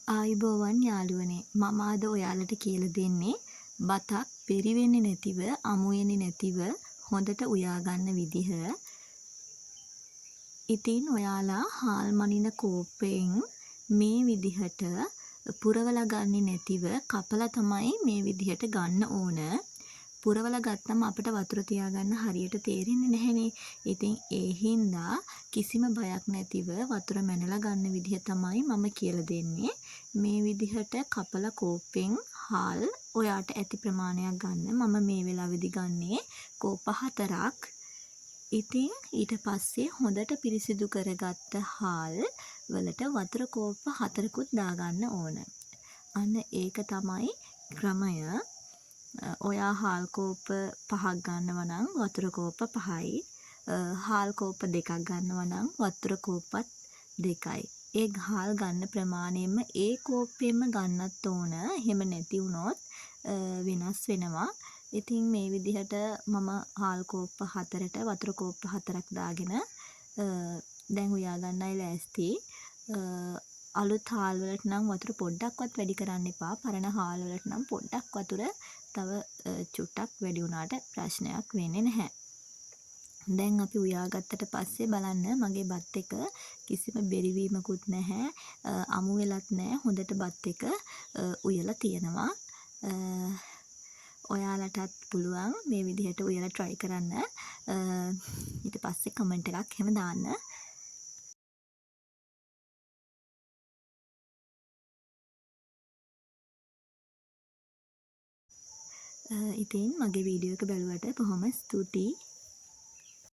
ආයුබෝවන් යාළුවනේ, මම අද ඔයාලට කියලා දෙන්නේ බතක් පෙරිවෙන්නේ නැතිව, අමු වෙන්නේ නැතිව හොඳට උයා ගන්න විදිහ. ඉතින් ඔයාලා හාල් මනින කෝප්පයෙන් මේ විදිහට පුරවලා ගන්නේ නැතිව කපලා තමයි මේ විදිහට ගන්න ඕන. පුරවලා ගත්තම අපිට වතුර තියාගන්න හරියට තේරෙන්නේ නැහනේ. ඉතින් ඒ හින්දා කිසිම බයක් නැතිව වතුර මැනලා ගන්න විදිහ තමයි මම කියලා දෙන්නේ. මේ විදිහට කපලා කෝප්පෙන් හාල් ඔයාට ඇති ප්‍රමාණයක් ගන්න. මම මේ වෙලාවේදී ගන්නේ කෝප්ප 4ක්. ඉතින් ඊට පස්සේ හොඳට පිරිසිදු කරගත්ත හාල් වලට වතුර කෝප්ප 4කුත් දාගන්න ඕන. අන්න ඒක තමයි ක්‍රමය. ඔයා හාල් කෝප්ප 5ක් ගන්නවා නම් වතුර කෝප්ප 5යි. හාල් කෝප්ප 2ක් ගන්නවා නම් වතුර කෝප්පත් 2යි. ඒ හාල් ගන්න ප්‍රමාණයෙන්ම ඒ කෝප්පෙම ගන්නත් ඕන. එහෙම නැති වුණොත් වෙනස් වෙනවා. ඉතින් මේ විදිහට මම හාල් කෝප්ප 4ට වතුර කෝප්ප 4ක් දාගෙන දැන් උයා ගන්නයි ලෑස්ති. අලුත් හාල් වලට නම් වතුර පොඩ්ඩක්වත් වැඩි කරන්න එපා. පරණ හාල් වලට නම් පොඩ්ඩක් වතුර තව චුට්ටක් වැඩි වුණාට ප්‍රශ්නයක් වෙන්නේ නැහැ. දැන් අපි උයා ගත්තට පස්සේ බලන්න මගේ බත් එක කිසිම බෙරිවීමකුත් නැහැ. අමු වෙලත් නැහැ. හොඳට බත් එක උයලා තියෙනවා. ඔයාලටත් පුළුවන් මේ විදිහට උයලා try කරන්න. ඊට පස්සේ කමෙන්ට් එකක් එහෙම දාන්න. ඉතින් මගේ වීඩියෝ එක බැලුවට බොහොම ස්තුතියි.